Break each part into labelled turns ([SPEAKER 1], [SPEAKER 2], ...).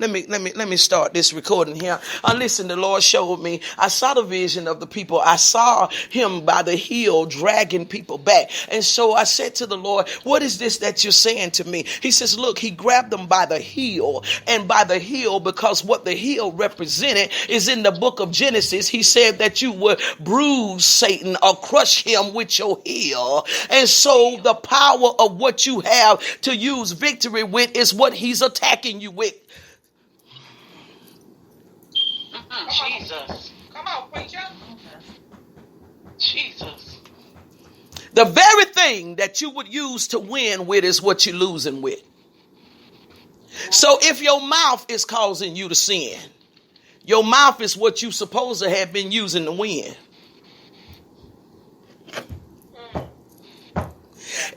[SPEAKER 1] me start this recording here. Listen, the Lord showed me. I saw the vision of the people. I saw him by the heel dragging people back. And so I said to the Lord, what is this that you're saying to me? He says, look, he grabbed them by the heel, and by the heel, because what the heel represented is in the book of Genesis. He said that you would bruise Satan or crush him with your heel. And so the power of what you have to use victory with is what he's attacking you with.
[SPEAKER 2] Jesus. Come on, preacher. Jesus.
[SPEAKER 1] The very thing that you would use to win with is what you're losing with. So if your mouth is causing you to sin, your mouth is what you supposed to have been using to win.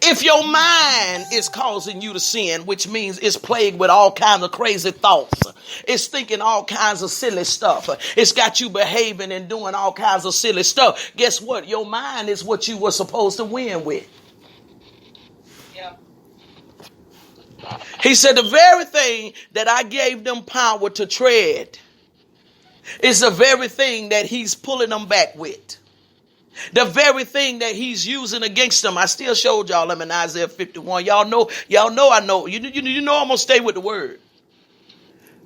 [SPEAKER 1] If your mind is causing you to sin, which means it's plagued with all kinds of crazy thoughts, it's thinking all kinds of silly stuff, it's got you behaving and doing all kinds of silly stuff, guess what? Your mind is what you were supposed to win with.
[SPEAKER 2] Yeah.
[SPEAKER 1] He said the very thing that I gave them power to tread is the very thing that he's pulling them back with. The very thing that he's using against them. I still showed y'all them in Isaiah 51. Y'all know I know. You know I'm going to stay with the word.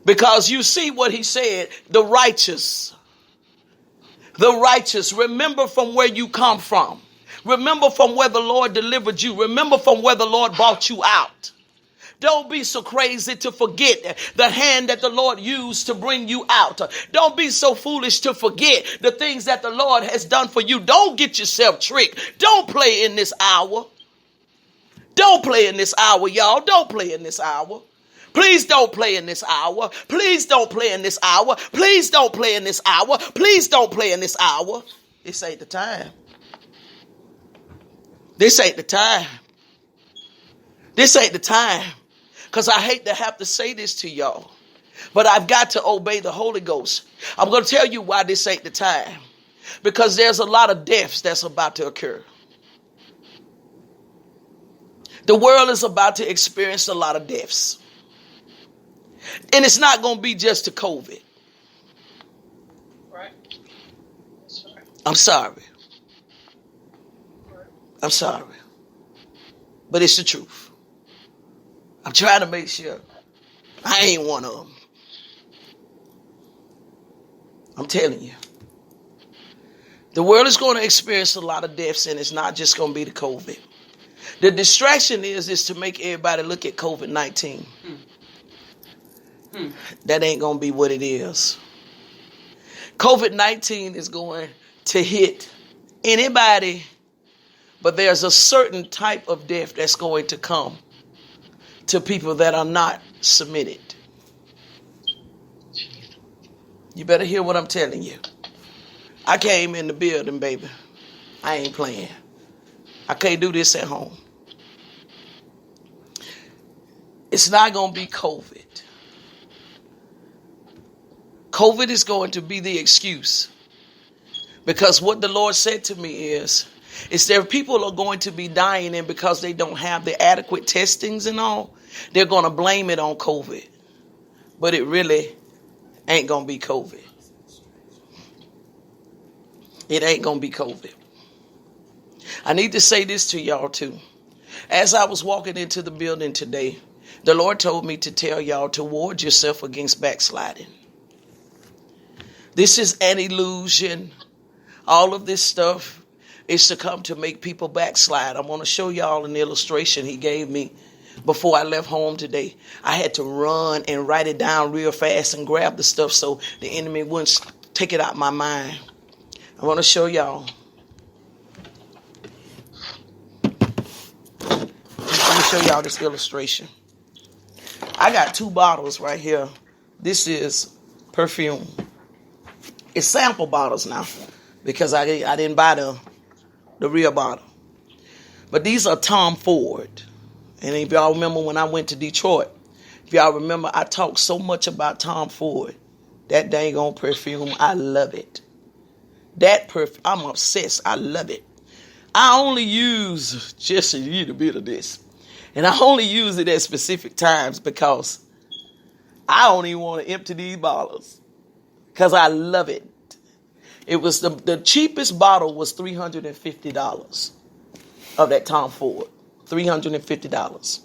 [SPEAKER 1] Because you see what he said. The righteous. Remember from where you come from. Remember from where the Lord delivered you. Remember from where the Lord brought you out. Don't be so crazy to forget the hand that the Lord used to bring you out. Don't be so foolish to forget the things that the Lord has done for you. Don't get yourself tricked. Don't play in this hour. Don't play in this hour, y'all. Don't play in this hour. Please don't play in this hour. Please don't play in this hour. Please don't play in this hour. Please don't play in this hour. This ain't the time. This ain't the time. This ain't the time. Because I hate to have to say this to y'all, but I've got to obey the Holy Ghost. I'm going to tell you why this ain't the time. Because there's a lot of deaths that's about to occur. The world is about to experience a lot of deaths. And it's not going to be just to COVID.
[SPEAKER 2] Right. That's right.
[SPEAKER 1] I'm sorry. I'm sorry. But it's the truth. I'm trying to make sure I ain't one of them. I'm telling you. The world is going to experience a lot of deaths, and it's not just going to be the COVID. The distraction is to make everybody look at COVID-19. That ain't going to be what it is. COVID-19 is going to hit anybody, but there's a certain type of death that's going to come to people that are not submitted. You better hear what I'm telling you. I came in the building, baby. I ain't playing. I can't do this at home. It's not going to be COVID. COVID is going to be the excuse. Because what the Lord said to me is there people are going to be dying, and because they don't have the adequate testings and all, they're going to blame it on COVID. But it really ain't going to be COVID. It ain't going to be COVID. I need to say this to y'all too. As I was walking into the building today, the Lord told me to tell y'all to ward yourself against backsliding. This is an illusion. All of this stuff is to come to make people backslide. I'm going to show y'all an illustration he gave me before I left home today. I had to run and write it down real fast and grab the stuff so the enemy wouldn't take it out of my mind. I want to show y'all. Let me show y'all this illustration. I got 2 bottles right here. This is perfume. It's sample bottles now because I didn't buy the real bottle. But these are Tom Ford. And if y'all remember when I went to Detroit, if y'all remember, I talked so much about Tom Ford. That dang on perfume, I love it. That perfume, I'm obsessed. I love it. I only use just a little bit of this. And I only use it at specific times because I don't even want to empty these bottles because I love it. It was the cheapest bottle was $350 of that Tom Ford. $350.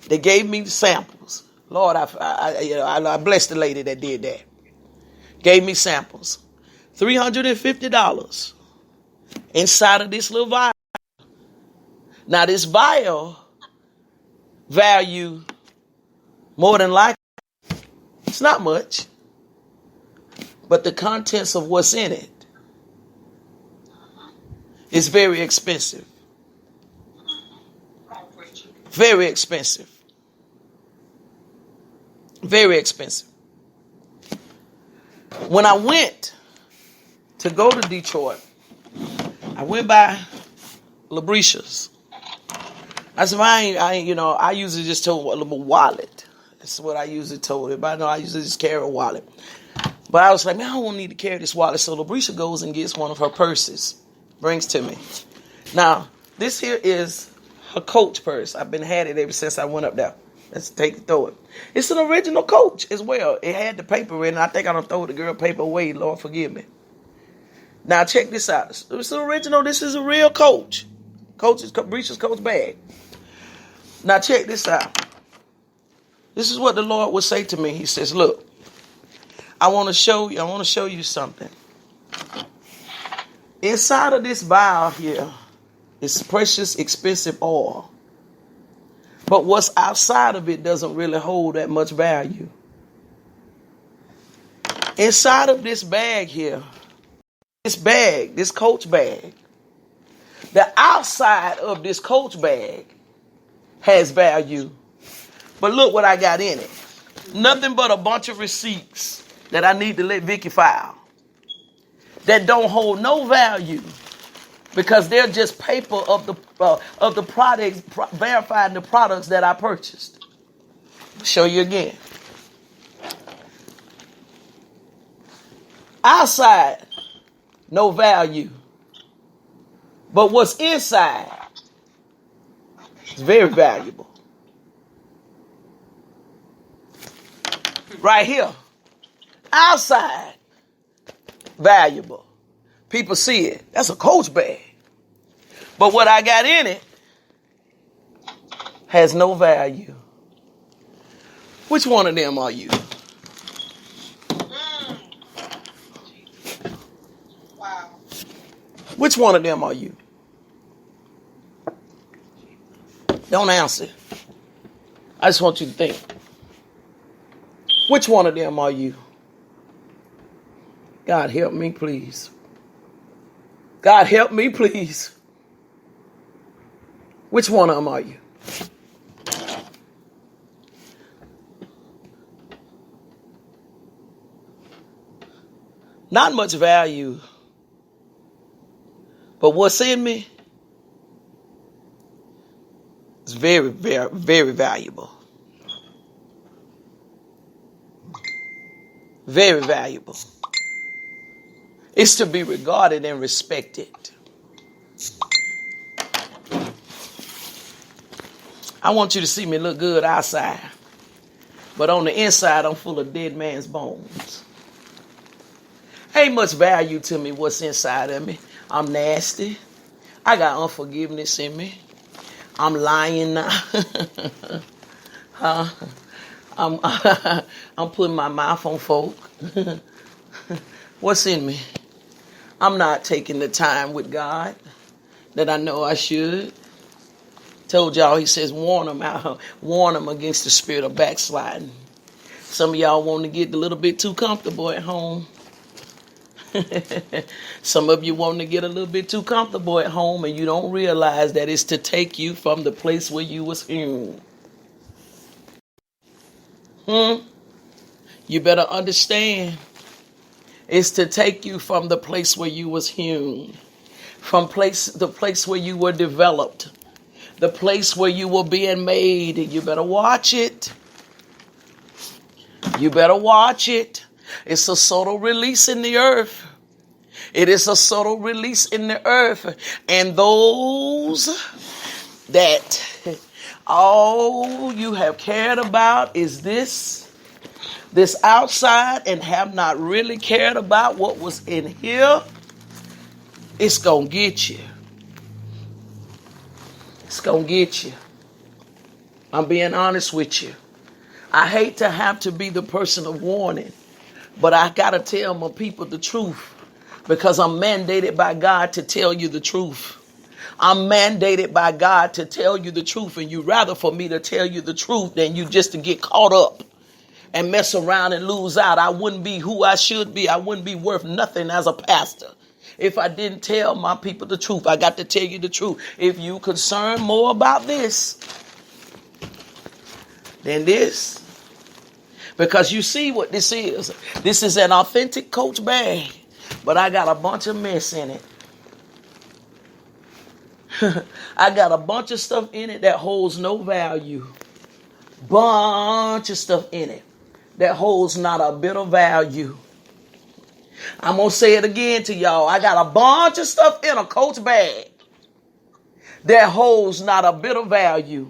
[SPEAKER 1] They gave me samples. Lord, I blessed the lady that did that. Gave me samples. $350 inside of this little vial. Now this vial value more than likely, it's not much, but the contents of what's in it is very expensive. Very expensive. Very expensive. When I went to go to Detroit, I went by Labricia's. I said, I usually just told a little wallet. That's what I usually told her. But I know I usually just carry a wallet. But I was like, man, I don't need to carry this wallet. So Labricia goes and gets one of her purses, brings to me. Now, this here is her Coach purse. I've been had it ever since I went up there. Let's throw it. It's an original Coach as well. It had the paper in it. I think I don't throw the girl paper away. Lord, forgive me. Now, check this out. It's an original. This is a real Coach. Breeches Coach bag. Now, check this out. This is what the Lord would say to me. He says, look, I want to show you something. Inside of this vial here is precious, expensive oil. But what's outside of it doesn't really hold that much value. Inside of this bag here, this Coach bag, the outside of this Coach bag has value. But look what I got in it. Nothing but a bunch of receipts that I need to let Vicky file that don't hold no value because they're just paper of the products, verifying the products that I purchased. I'll show you again. Outside, no value. But what's inside is very valuable. Right here. Outside, valuable. People see it. That's a Coach bag. But what I got in it has no value. Which one of them are you?
[SPEAKER 2] Wow.
[SPEAKER 1] Which one of them are you? Don't answer. I just want you to think. Which one of them are you? God help me, please. God help me, please. Which one of them are you? Not much value. But what's in me is very, very, very valuable. Very valuable. It's to be regarded and respected. I want you to see me look good outside. But on the inside, I'm full of dead man's bones. Ain't much value to me what's inside of me. I'm nasty. I got unforgiveness in me. I'm lying now. I'm putting my mouth on folk. What's in me? I'm not taking the time with God that I know I should. Told y'all, he says, warn them against the spirit of backsliding. Some of y'all want to get a little bit too comfortable at home. Some of you want to get a little bit too comfortable at home and you don't realize that it's to take you from the place where you was hewn. You better understand. It's to take you from the place where you was hewn. The place where you were developed. The place where you were being made. You better watch it. You better watch it. It's a subtle release in the earth. It is a subtle release in the earth. And those that All you have cared about is this outside and have not really cared about what was in here. It's going to get you. It's going to get you. I'm being honest with you. I hate to have to be the person of warning, but I got to tell my people the truth because I'm mandated by God to tell you the truth. I'm mandated by God to tell you the truth, and you rather for me to tell you the truth than you just to get caught up and mess around and lose out. I wouldn't be who I should be. I wouldn't be worth nothing as a pastor if I didn't tell my people the truth. I got to tell you the truth. If you concern more about this than this, because you see what this is. This is an authentic Coach bag, but I got a bunch of mess in it. I got a bunch of stuff in it that holds no value. Bunch of stuff in it that holds not a bit of value. I'm going to say it again to y'all. I got a bunch of stuff in a Coach bag that holds not a bit of value.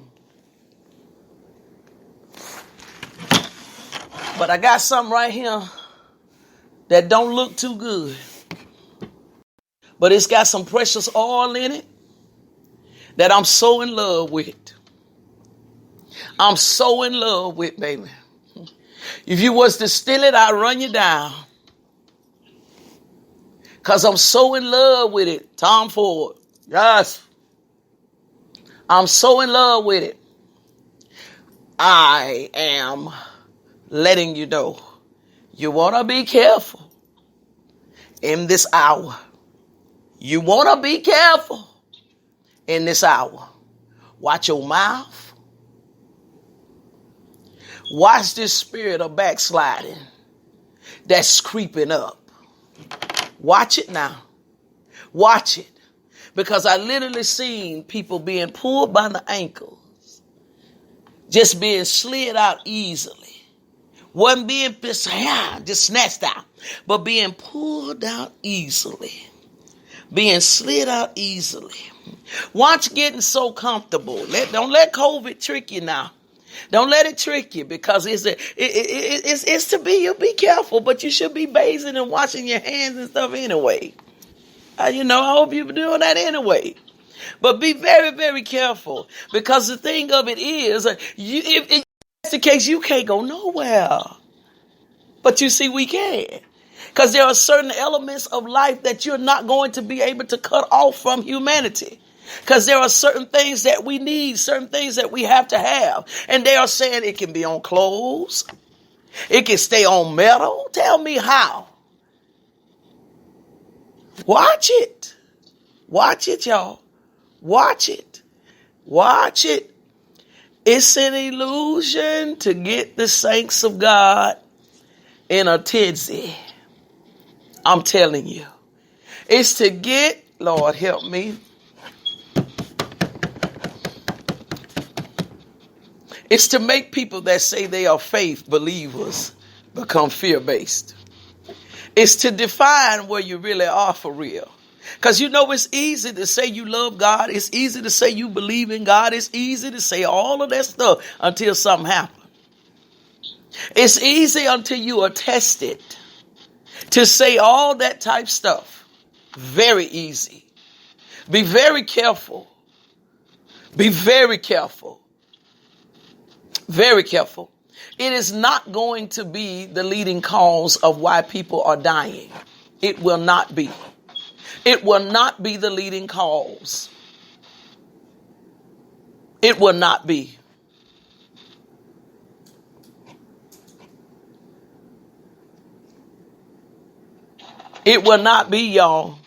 [SPEAKER 1] But I got something right here that don't look too good. But it's got some precious oil in it that I'm so in love with. I'm so in love with, baby. If you was to steal it, I'd run you down. Because I'm so in love with it. Tom Ford. Yes. I'm so in love with it. I am letting you know. You want to be careful in this hour. You want to be careful in this hour. Watch your mouth. Watch this spirit of backsliding that's creeping up. Watch it now. Watch it. Because I literally seen people being pulled by the ankles. Just being slid out easily. Wasn't being just snatched out. But being pulled out easily. Being slid out easily. Watch getting so comfortable. Don't let COVID trick you now. Don't let it trick you because it's to be, you be careful, but you should be bathing and washing your hands and stuff anyway. I hope you're doing that anyway. But be very, very careful because the thing of it is, if that's the case, you can't go nowhere. But you see, we can. Because there are certain elements of life that you're not going to be able to cut off from humanity. Because there are certain things that we need, certain things that we have to have. And they are saying it can be on clothes. It can stay on metal. Tell me how. Watch it. Watch it, y'all. Watch it. Watch it. It's an illusion to get the saints of God in a tizzy. I'm telling you. It's to get, Lord help me. It's to make people that say they are faith believers become fear-based. It's to define where you really are for real. Because it's easy to say you love God. It's easy to say you believe in God. It's easy to say all of that stuff until something happens. It's easy until you are tested to say all that type stuff. Very easy. Be very careful. Be very careful. Very careful. It is not going to be the leading cause of why people are dying. It will not be. It will not be the leading cause. It will not be. It will not be, y'all.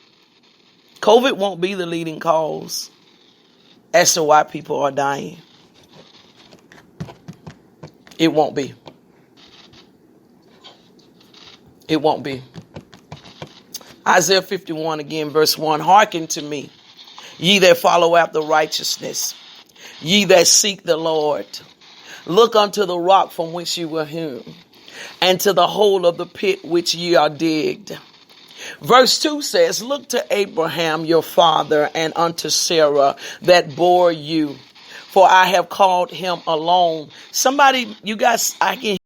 [SPEAKER 1] COVID won't be the leading cause as to why people are dying. It won't be. It won't be. Isaiah 51 again, verse 1. Hearken to me, ye that follow after righteousness, ye that seek the Lord. Look unto the rock from which you were hewn, and to the hole of the pit which ye are digged. Verse 2 says, look to Abraham your father and unto Sarah that bore you. for I have called him alone. Somebody, you guys, I can